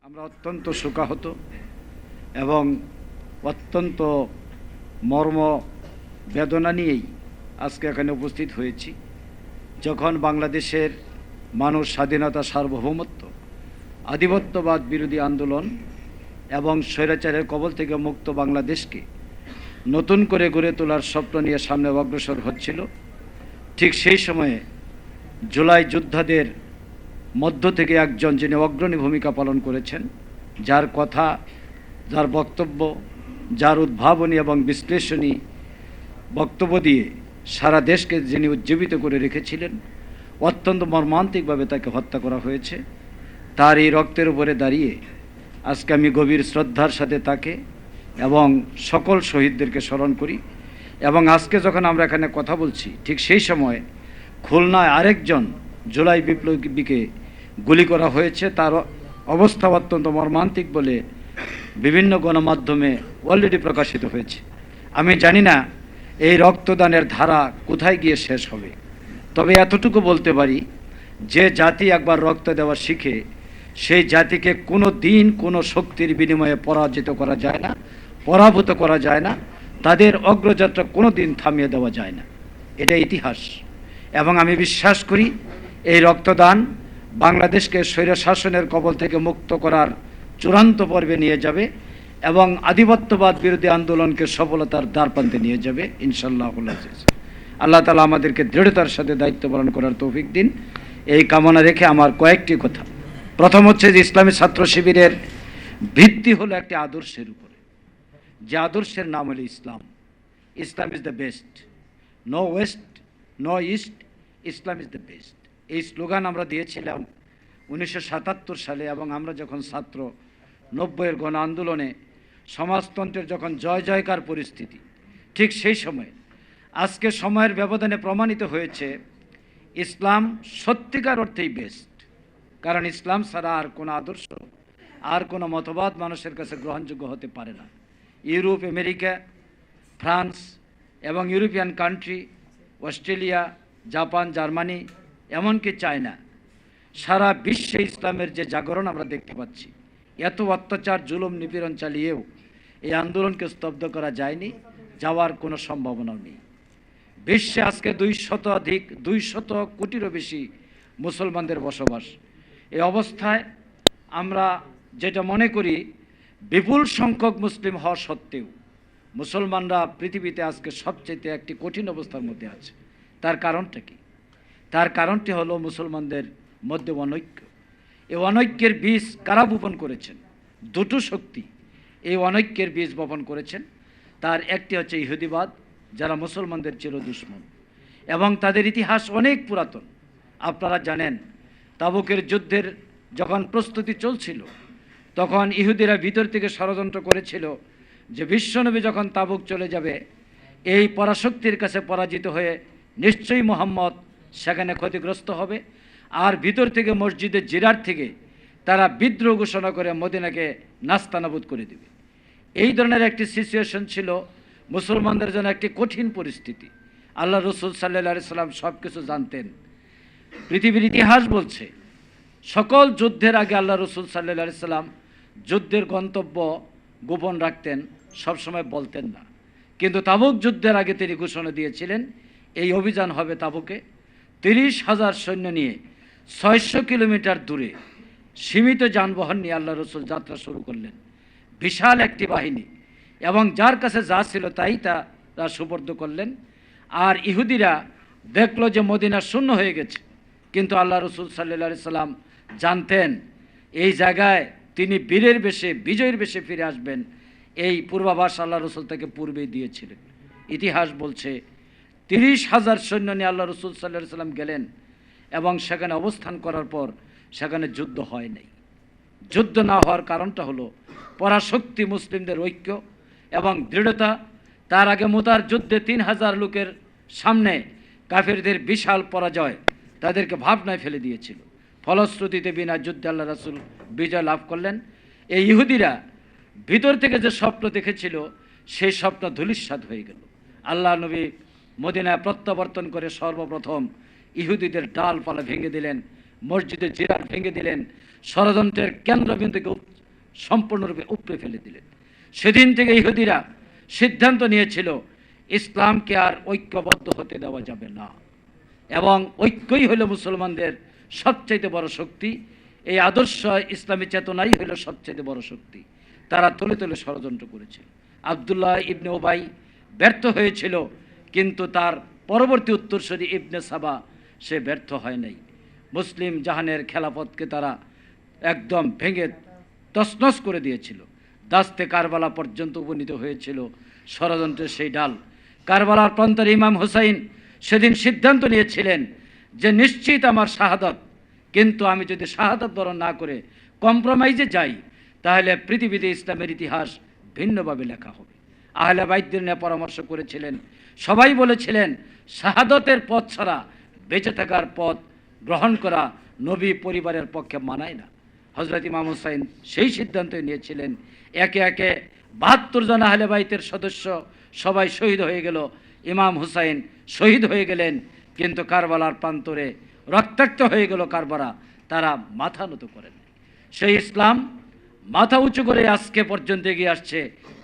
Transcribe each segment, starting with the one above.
আমরা অত্যন্ত শোকাহত এবং অত্যন্ত মর্ম বেদনা নিয়েই আজকে এখানে উপস্থিত হয়েছি। যখন বাংলাদেশের মানুষ স্বাধীনতা, সার্বভৌমত্ব, আধিপত্যবাদ বিরোধী আন্দোলন এবং স্বৈরাচারের কবল থেকে মুক্ত বাংলাদেশকে নতুন করে গড়ে তোলার স্বপ্ন নিয়ে সামনে অগ্রসর হচ্ছিল, ঠিক সেই সময়ে জুলাই যোদ্ধাদের মধ্য থেকে একজন যিনি অগ্রণী ভূমিকা পালন করেছেন, যার কথা, যার বক্তব্য, যার উদ্ভাবনী এবং বিশ্লেষণী বক্তব্য দিয়ে সারা দেশকে যিনি উজ্জীবিত করে রেখেছিলেন, অত্যন্ত মর্মান্তিকভাবে তাকে হত্যা করা হয়েছে। তার এই রক্তের উপরে দাঁড়িয়ে আজকে আমি গভীর শ্রদ্ধার সাথে তাকে এবং সকল শহীদদেরকে স্মরণ করি। এবং আজকে যখন আমরা এখানে কথা বলছি, ঠিক সেই সময় খুলনায় আরেকজন জুলাই বিপ্লবীকে গুলি করা হয়েছে। তার অবস্থা অত্যন্ত মর্মান্তিক বলে বিভিন্ন গণমাধ্যমে অলরেডি প্রকাশিত হয়েছে। আমি জানি না এই রক্তদানের ধারা কোথায় গিয়ে শেষ হবে, তবে এতটুকু বলতে পারি, যে জাতি একবার রক্ত দেওয়া শিখে, সেই জাতিকে কোনো দিন কোনো শক্তির বিনিময়ে পরাজিত করা যায় না, পরাভূত করা যায় না, তাদের অগ্রযাত্রা কোনো দিন থামিয়ে দেওয়া যায় না। এটা ইতিহাস। এবং আমি বিশ্বাস করি এই রক্তদান বাংলাদেশকে স্বৈরশাসনের কবল থেকে মুক্ত করার চূড়ান্ত পর্বে নিয়ে যাবে এবং আধিপত্যবাদ বিরোধী আন্দোলনকে সফলতার দ্বারপ্রান্তে নিয়ে যাবে ইনশাআল্লাহ। আল্লাহ তাআলা আমাদেরকে দৃঢ়তার সাথে দায়িত্ব পালন করার তৌফিক দিন, এই কামনা রেখে আমার কয়েকটি কথা। প্রথম হচ্ছে যে ইসলামী ছাত্র শিবিরের ভিত্তি হলো একটি আদর্শের উপরে, যে আদর্শের নাম হলো Islam. Islam is the best, no west, no east, Islam is the best. এই স্লোগান আমরা দিয়েছিলাম 1977 সালে, এবং আমরা যখন ছাত্র 90-এর গণ আন্দোলনে সমাজতন্ত্রের যখন জয় জয়কার পরিস্থিতি, ঠিক সেই সময় আজকে সময়ের ব্যবধানে প্রমাণিত হয়েছে ইসলাম সত্যিকার অর্থেই বেস্ট। কারণ ইসলাম ছাড়া আর কোনো আদর্শ, আর কোনো মতবাদ মানুষের কাছে গ্রহণযোগ্য হতে পারে না। ইউরোপ, আমেরিকা, ফ্রান্স এবং European country, Australia, Japan, Germany, এমনকি চায়না, সারা বিশ্বে ইসলামের যে জাগরণ আমরা দেখতে পাচ্ছি, এত অত্যাচার, জুলুম, নিপীড়ন চালিয়েও এই আন্দোলনকে স্তব্ধ করা যায়নি, যাওয়ার কোনো সম্ভাবনাও নেই। বিশ্বে আজকে 200 কোটিরও বেশি মুসলমানদের বসবাস। এই অবস্থায় আমরা যেটা মনে করি, বিপুল সংখ্যক মুসলিম হওয়া সত্ত্বেও মুসলমানরা পৃথিবীতে আজকে সবচেয়ে একটি কঠিন অবস্থার মধ্যে আছে। তার কারণটা কি? তার কারণটি হলো মুসলমানদের মধ্যে অনৈক্য। এই অনৈক্যের বীজ কারা বপন করেছেন? দুটো শক্তি এই অনৈক্যের বীজ বপন করেছেন। তার একটি হচ্ছে ইহুদিবাদ, যারা মুসলমানদের চির দুশমন, এবং তাদের ইতিহাস অনেক পুরাতন। আপনারা জানেন, তাবুকের যুদ্ধের যখন প্রস্তুতি চলছিল, তখন ইহুদিরা ভিতর থেকে ষড়যন্ত্র করেছিল যে বিশ্বনবী যখন তাবুক চলে যাবে, এই পরাশক্তির কাছে পরাজিত হয়ে নিশ্চয়ই মুহাম্মদ সেখানে ক্ষতিগ্রস্ত হবে, আর ভিতর থেকে মসজিদে জিরার থেকে তারা বিদ্রোহ ঘোষণা করে মদিনাকে নাস্তানাবুদ করে দেবে। এই ধরনের একটি সিচুয়েশন ছিল মুসলমানদের জন্য, একটি কঠিন পরিস্থিতি। আল্লাহ রসুল সাল্লাল্লাহু আলাইহি সাল্লাম সব কিছু জানতেন। পৃথিবীর ইতিহাস বলছে, সকল যুদ্ধের আগে আল্লাহ রসুল সাল্লাল্লাহু আলাইহি সাল্লাম যুদ্ধের গন্তব্য গোপন রাখতেন, সবসময় বলতেন না। কিন্তু তাবুক যুদ্ধের আগে তিনি ঘোষণা দিয়েছিলেন এই অভিযান হবে তাবুকে। 30,000 সৈন্য নিয়ে 600 কিলোমিটার দূরে সীমিত যানবাহন নিয়ে আল্লাহ রসুল যাত্রা শুরু করলেন। বিশাল একটি বাহিনী, এবং যার কাছে যা ছিল তাই তারা সুপর্দ করলেন। আর ইহুদিরা দেখলো যে মদিনা শূন্য হয়ে গেছে, কিন্তু আল্লাহ রসুল সাল্লাল্লাহু আলাইহি সাল্লাম জানতেন এই জায়গায় তিনি বীরের বেশে, বিজয়ের বেশে ফিরে আসবেন। এই পূর্বাভাস আল্লাহ রসুল তাকে পূর্বেই দিয়েছিলেন। ইতিহাস বলছে 30,000 সৈন্য নিয়ে আল্লাহ রসুল সাল্লাল্লাহু আলাইহি সাল্লাম গেলেন, এবং সেখানে অবস্থান করার পর সেখানে যুদ্ধ হয় নাই। যুদ্ধ না হওয়ার কারণটা হলো পরাশক্তি মুসলিমদের ঐক্য এবং দৃঢ়তা। তার আগে মুতার যুদ্ধে 3,000 লোকের সামনে কাফেরদের বিশাল পরাজয় তাদেরকে ভাবনায় ফেলে দিয়েছিল। ফলশ্রুতিতে বিনা যুদ্ধে আল্লাহ রাসূল বিজয় লাভ করলেন। এই ইহুদিরা ভিতর থেকে যে স্বপ্ন দেখেছিল, সেই স্বপ্ন ধূলিসাৎ হয়ে গেল। আল্লাহ নবী মদিনায় প্রত্যাবর্তন করে সর্বপ্রথম ইহুদিদের ডালপালা ভেঙে দিলেন, মসজিদে জিরার ভেঙে দিলেন, ষড়যন্ত্রের কেন্দ্রবিন্দুকে সম্পূর্ণরূপে উপড়ে ফেলে দিলেন। সেদিন থেকে ইহুদিরা সিদ্ধান্ত নিয়েছিল ইসলামকে আর ঐক্যবদ্ধ হতে দেওয়া যাবে না, এবং ঐক্যই হলো মুসলমানদের সবচাইতে বড় শক্তি। এই আদর্শ ইসলামী চেতনাই হলো সবচাইতে বড় শক্তি। তারা তলে তলে ষড়যন্ত্র করেছে। আবদুল্লাহ ইবনে উবাই ব্যর্থ হয়েছিল, কিন্তু তার পরবর্তী উত্তরসূরি ইবনে সাবা সে ব্যর্থ হয় নাই। মুসলিম জাহানের খেলাফতকে তারা একদম ভেঙে তছনছ করে দিয়েছিল। দাস্তে কারবালা পর্যন্ত উপনীত হয়েছিল ষড়যন্ত্রের সেই ডাল। কারবালার প্রান্তরে ইমাম হুসাইন সেদিন সিদ্ধান্ত নিয়েছিলেন যে নিশ্চিত আমার শাহাদাত, কিন্তু আমি যদি শাহাদাত বরণ না করে কম্প্রোমাইজে যাই, তাহলে পৃথিবীতে ইসলামের ইতিহাস ভিন্নভাবে লেখা হবে। আহলে বাইতদের নিয়ে পরামর্শ করেছিলেন, সবাই বলেছিলেন শাহাদতের পথ ছাড়া বেঁচে থাকার পথ গ্রহণ করা নবী পরিবারের পক্ষে মানায় না। হযরত ইমাম হুসাইন সেই সিদ্ধান্ত নিয়েছিলেন। একে একে ৭২ জন আহলে বাইতের সদস্য সবাই শহীদ হয়ে গেল। ইমাম হুসাইন শহীদ হয়ে গেলেন, কিন্তু কারবালার প্রান্তরে রক্তাক্ত হয়ে গেল কারবালা। তারা মাথা নত করেন। সেই ইসলাম মাথা উঁচু করে আজকে পর্যন্ত এগিয়ে আসছে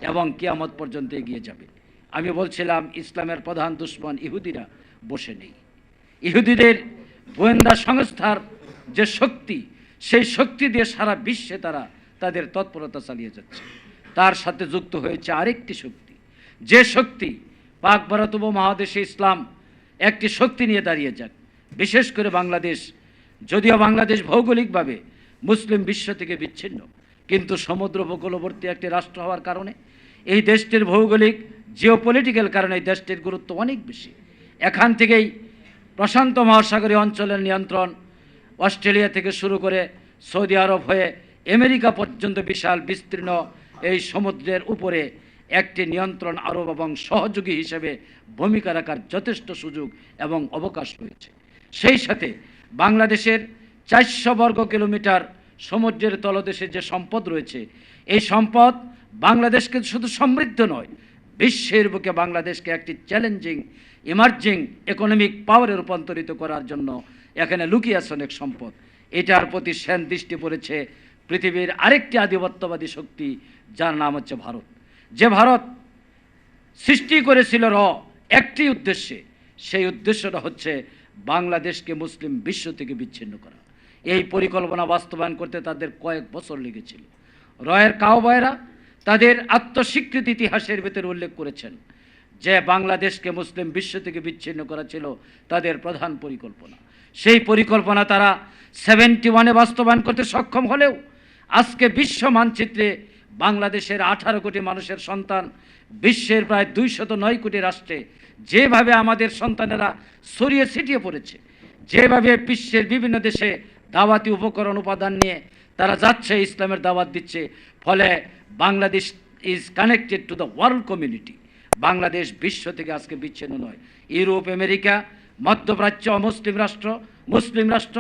এবং কিয়ামত পর্যন্ত এগিয়ে যাবে। আমি বলছিলাম ইসলামের প্রধান দুশমন ইহুদিরা বসে নেই। ইহুদিদের গোয়েন্দা সংস্থার যে শক্তি, সেই শক্তি দিয়ে সারা বিশ্বে তারা তাদের তৎপরতা চালিয়ে যাচ্ছে। তার সাথে যুক্ত হয়েছে আরেকটি শক্তি, যে শক্তি পাক ভারত উপমহাদেশে ইসলাম একটি শক্তি নিয়ে দাঁড়িয়ে যাক। বিশেষ করে বাংলাদেশ, যদিও বাংলাদেশ ভৌগোলিকভাবে মুসলিম বিশ্ব থেকে বিচ্ছিন্ন, কিন্তু সমুদ্র উপকূলবর্তী একটি রাষ্ট্র হওয়ার কারণে এই দেশটির ভৌগোলিক জিওপলিটিক্যাল কারণে এই দেশটির গুরুত্ব অনেক বেশি। এখান থেকেই প্রশান্ত মহাসাগরীয় অঞ্চলের নিয়ন্ত্রণ অস্ট্রেলিয়া থেকে শুরু করে সৌদি আরব হয়ে আমেরিকা পর্যন্ত বিশাল বিস্তীর্ণ এই সমুদ্রের উপরে একটি নিয়ন্ত্রণ আরোপ এবং সহযোগী হিসেবে ভূমিকা রাখার যথেষ্ট সুযোগ এবং অবকাশ রয়েছে। সেই সাথে বাংলাদেশের ৪০০ বর্গ কিলোমিটার সমুদ্রের তলদেশে যে সম্পদ রয়েছে, এই সম্পদ বাংলাদেশকে শুধু সমৃদ্ধ নয়, বিশ্বের বুকে বাংলাদেশকে একটি চ্যালেঞ্জিং ইমার্জিং ইকোনমিক পাওয়ারে রূপান্তরিত করার জন্য এখানে লুকিয়ে আছে অনেক সম্পদ। এটার প্রতি সেন দৃষ্টি পড়েছে পৃথিবীর আরেকটি আধিপত্যবাদী শক্তি, যার নাম হচ্ছে ভারত। যে ভারত সৃষ্টি করেছিল একটি উদ্দেশ্যে, সেই উদ্দেশ্যটা হচ্ছে বাংলাদেশকে মুসলিম বিশ্ব থেকে বিচ্ছিন্ন করা। এই পরিকল্পনা বাস্তবায়ন করতে তাদের কয়েক বছর লেগেছিল। রয়ের কাউবয়রা তাদের আত্মস্বীকৃতি ইতিহাসের ভিতরে উল্লেখ করেছেন যে বাংলাদেশকে মুসলিম বিশ্ব থেকে বিচ্ছিন্ন করা ছিল তাদের প্রধান পরিকল্পনা। সেই পরিকল্পনা তারা 71-এ বাস্তবায়ন করতে সক্ষম হলেও আজকে বিশ্ব মানচিত্রে বাংলাদেশের 18 কোটি মানুষের সন্তান বিশ্বের প্রায় 209 কোটি রাষ্ট্রে যেভাবে আমাদের সন্তানেরা ছড়িয়ে ছিটিয়ে পড়েছে, যেভাবে বিশ্বের বিভিন্ন দেশে দাওয়াতি উপকরণ উপাদান নিয়ে তারা যাচ্ছে, ইসলামের দাওয়াত দিচ্ছে, ফলে Bangladesh is connected to the world community. Bangladesh বিশ্ব থেকে আজকে বিচ্ছিন্ন নয়। ইউরোপ, আমেরিকা, মধ্যপ্রাচ্য, মুসলিম রাষ্ট্র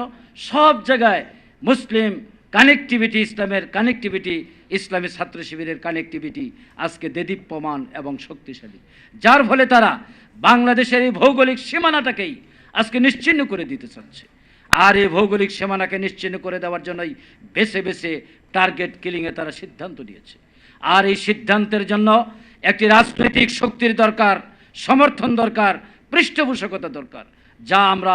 সব জায়গায় মুসলিম কানেক্টিভিটি, ইসলামের কানেক্টিভিটি, ইসলামী ছাত্র শিবিরের কানেক্টিভিটি আজকে দেদীপ্যমান এবং শক্তিশালী, যার ফলে তারা বাংলাদেশের এই ভৌগোলিক সীমানাটাকেই আজকে নিশ্চিহ্ন করে দিতে চাচ্ছে। আর এই ভৌগোলিক সীমানাকে নিশ্চিহ্ন করে দেওয়ার জন্যই বেছে বেছে টার্গেট কিলিংয়ে তারা সিদ্ধান্ত নিয়েছে। আর এই সিদ্ধান্তের জন্য একটি রাজনৈতিক শক্তির দরকার, সমর্থন দরকার, পৃষ্ঠপোষকতা দরকার, যা আমরা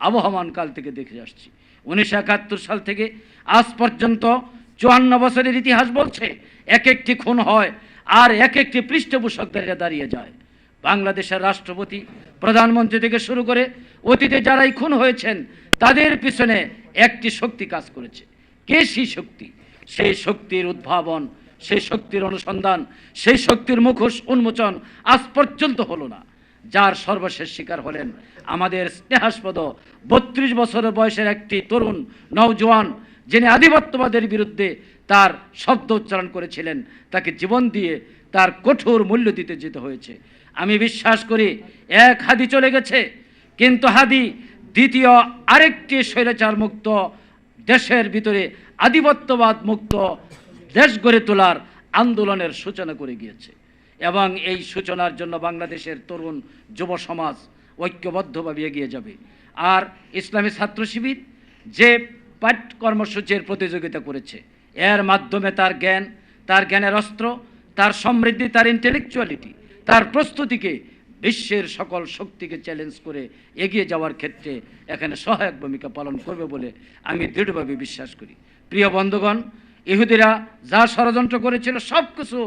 আবহমান কাল থেকে দেখে আসছি। 1971 সাল থেকে আজ পর্যন্ত 54 বছরের ইতিহাস বলছে এক একটি খুন হয় আর এক একটি পৃষ্ঠপোষকদের দাঁড়িয়ে যায়। বাংলাদেশের রাষ্ট্রপতি, প্রধানমন্ত্রী থেকে শুরু করে অতীতে যারাই খুন হয়েছেন তাদের পিছনে একটি শক্তি কাজ করেছে। কে সেই শক্তি? সেই শক্তির উদ্ভাবন, সেই শক্তির অনুসন্ধান, সেই শক্তির মুখোশ উন্মোচন আজ পর্যন্ত হলো না। যার সর্বশেষ শিকার হলেন আমাদের স্নেহাস্পদ 32 বছরের বয়সের একটি তরুণ নওজোয়ান, যিনি আধিপত্যবাদের বিরুদ্ধে তার শব্দ উচ্চারণ করেছিলেন। তাকে জীবন দিয়ে তার কঠোর মূল্য দিতে যেতে হয়েছে। আমি বিশ্বাস করি এক হাদি চলে গেছে, কিন্তু হাদি দ্বিতীয় আরেকটি স্বৈরাচার মুক্ত দেশের ভিতরে আধিপত্যবাদ মুক্ত দেশ গড়ে তোলার আন্দোলনের সূচনা করে গিয়েছে। এবং এই সূচনার জন্য বাংলাদেশের তরুণ যুব সমাজ ঐক্যবদ্ধভাবে এগিয়ে যাবে। আর ইসলামী ছাত্র শিবির যে পাঠ কর্মসূচির প্রতিযোগিতা করেছে, এর মাধ্যমে তার জ্ঞান, তার জ্ঞানের অস্ত্র, তার সমৃদ্ধি, তার ইন্টেলেকচুয়ালিটি, তার প্রস্তুতিকে বিশ্বের সকল শক্তিকে চ্যালেঞ্জ করে এগিয়ে যাওয়ার ক্ষেত্রে এখানে সহায়ক ভূমিকা পালন করবে বলে আমি দৃঢ়ভাবে বিশ্বাস করি। প্রিয় বন্ধুগণ, ইহুদিরা যা ষড়যন্ত্র করেছিল সব কিছু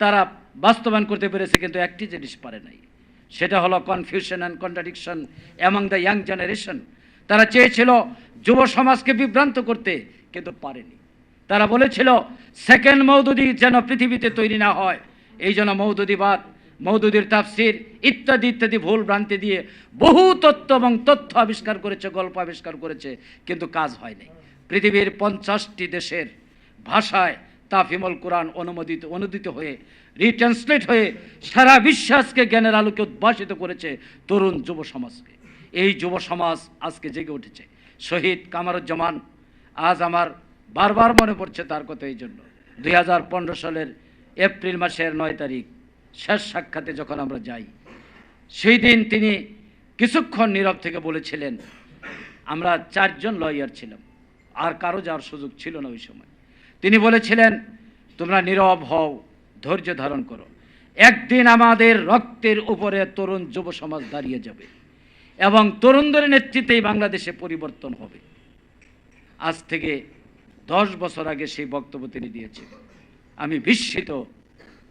তারা বাস্তবায়ন করতে পেরেছে, কিন্তু একটি জিনিস পারে নাই, সেটা হলো confusion and contradiction among the young generation. তারা চেয়েছিল যুব সমাজকে বিভ্রান্ত করতে, কিন্তু পারেনি। তারা বলেছিল সেকেন্ড মওদুদি যেন পৃথিবীতে তৈরি না হয়, এই জন্য মওদুদিবাদ, মওদুদির তাফসির ইত্যাদি ইত্যাদি ভুল ভ্রান্তি দিয়ে বহু তত্ত্ব এবং তথ্য আবিষ্কার করেছে, গল্প আবিষ্কার করেছে, কিন্তু কাজ হয়নি। পৃথিবীর 50টি দেশের ভাষায় তাফিমুল কোরআন অনুদিত হয়ে রিট্রান্সলেট হয়ে সারা বিশ্বাসকে জ্ঞানের আলোকে উদ্ভাসিত করেছে তরুণ যুব সমাজকে। এই যুব সমাজ আজকে জেগে উঠেছে। শহীদ কামারুজ্জামান, আজ আমার বারবার মনে পড়ছে তার কথা। এই জন্য 2015 সালের এপ্রিল মাসের 9 তারিখ শেষ সাক্ষাতে যখন আমরা যাই, সেই দিন তিনি কিছুক্ষণ নীরব থেকে বলেছিলেন, আমরা 4 জন লয়ার ছিলাম, আর কারো যাওয়ার সুযোগ ছিল না ওই সময়। তিনি বলেছিলেন, তোমরা নীরব হও, ধৈর্য ধারণ করো, একদিন আমাদের রক্তের উপরে তরুণ যুব সমাজ দাঁড়িয়ে যাবে এবং তরুণদের নেতৃত্বেই বাংলাদেশে পরিবর্তন হবে। আজ থেকে 10 বছর আগে সেই বক্তব্য তিনি দিয়েছিলেন। আমি বিস্মিত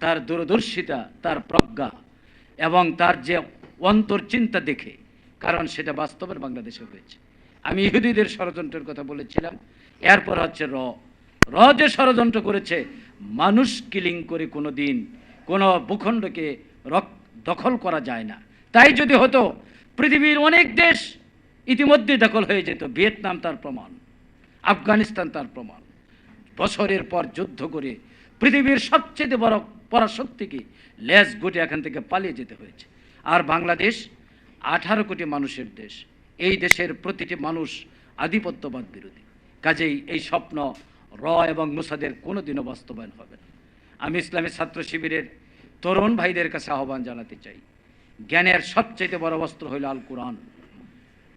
তার দূরদর্শিতা, তার প্রজ্ঞা এবং তার যে অন্তর্চিন্তা দেখে, কারণ সেটা বাস্তবের বাংলাদেশে হয়েছে। আমি ইহুদিদের ষড়যন্ত্রের কথা বলেছিলাম, এরপর হচ্ছে র যে ষড়যন্ত্র করেছে, মানুষ কিলিং করে কোনো দিন কোনো ভূখণ্ডকে দখল করা যায় না। তাই যদি হতো, পৃথিবীর অনেক দেশ ইতিমধ্যে দখল হয়ে যেত। ভিয়েতনাম তার প্রমাণ, আফগানিস্তান তার প্রমাণ। বছরের পর যুদ্ধ করে পৃথিবীর সবচেয়ে বড় পরাশক্তিকে লেজ গুটে এখান থেকে পালিয়ে যেতে হয়েছে। আর বাংলাদেশ 18 কোটি মানুষের দেশ। এই দেশের প্রতিটি মানুষ আধিপত্যবাদ বিরোধী। কাজেই এই স্বপ্ন এবং মুসাদের কোনোদিনও বাস্তবায়ন হবে না। আমি ইসলামী ছাত্র শিবিরের তরুণ ভাইদের কাছে আহ্বান জানাতে চাই, জ্ঞানের সবচেয়ে বড় অস্ত্র হইল আল কোরআন।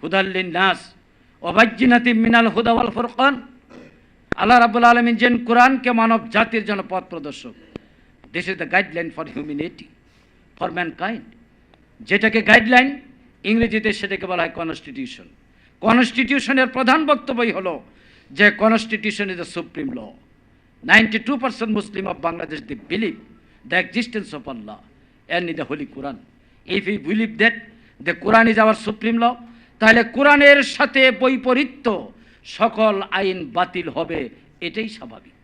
হুদাল্লিন নাস ওয়া বাইয়িনাতিম মিনাল হুদা ওয়াল ফুরকান। আল্লাহ রাব্বুল আলামিন যেন কোরআনকে মানব জাতির জন্য পথ প্রদর্শক। This is the guideline for humanity, for mankind. যেটাকে গাইডলাইন ইংরেজিতে সেটাকে বলা হয় কনস্টিটিউশন। কনস্টিটিউশনের প্রধান বক্তব্যই হলো যে constitution is the supreme law. 92% Muslim of Bangladesh they believe the existence of Allah and in the Holy Quran. If we believe that the Quran is our supreme law, তাহলে কোরআনের সাথে বৈপরীত্য সকল আইন বাতিল হবে, এটাই স্বাভাবিক।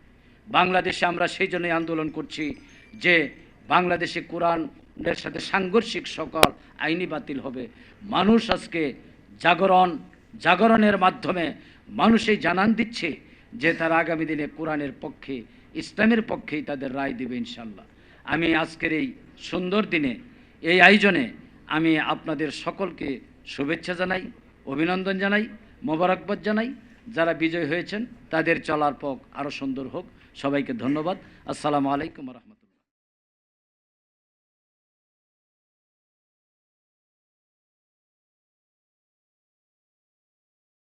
বাংলাদেশে আমরা সেই জন্যই আন্দোলন করছি যে বাংলাদেশে কোরআনের সাথে সাংঘর্ষিক সকল আইনই বাতিল হবে। মানুষ আজকে জাগরণের মাধ্যমে মানুষই জানান দিচ্ছে যে তারা আগামী দিনে কোরআনের পক্ষে, ইসলামের পক্ষেই তাদের রায় দেবে ইনশাল্লাহ। আমি আজকের এই সুন্দর দিনে, এই আয়োজনে আমি আপনাদের সকলকে শুভেচ্ছা জানাই, অভিনন্দন জানাই, মোবারকবাদ জানাই। যারা বিজয় হয়েছেন তাদের চলার পথ আরও সুন্দর হোক। সবাইকে ধন্যবাদ। আসসালামু আলাইকুম ওয়া রাহমাতুল্লাহ।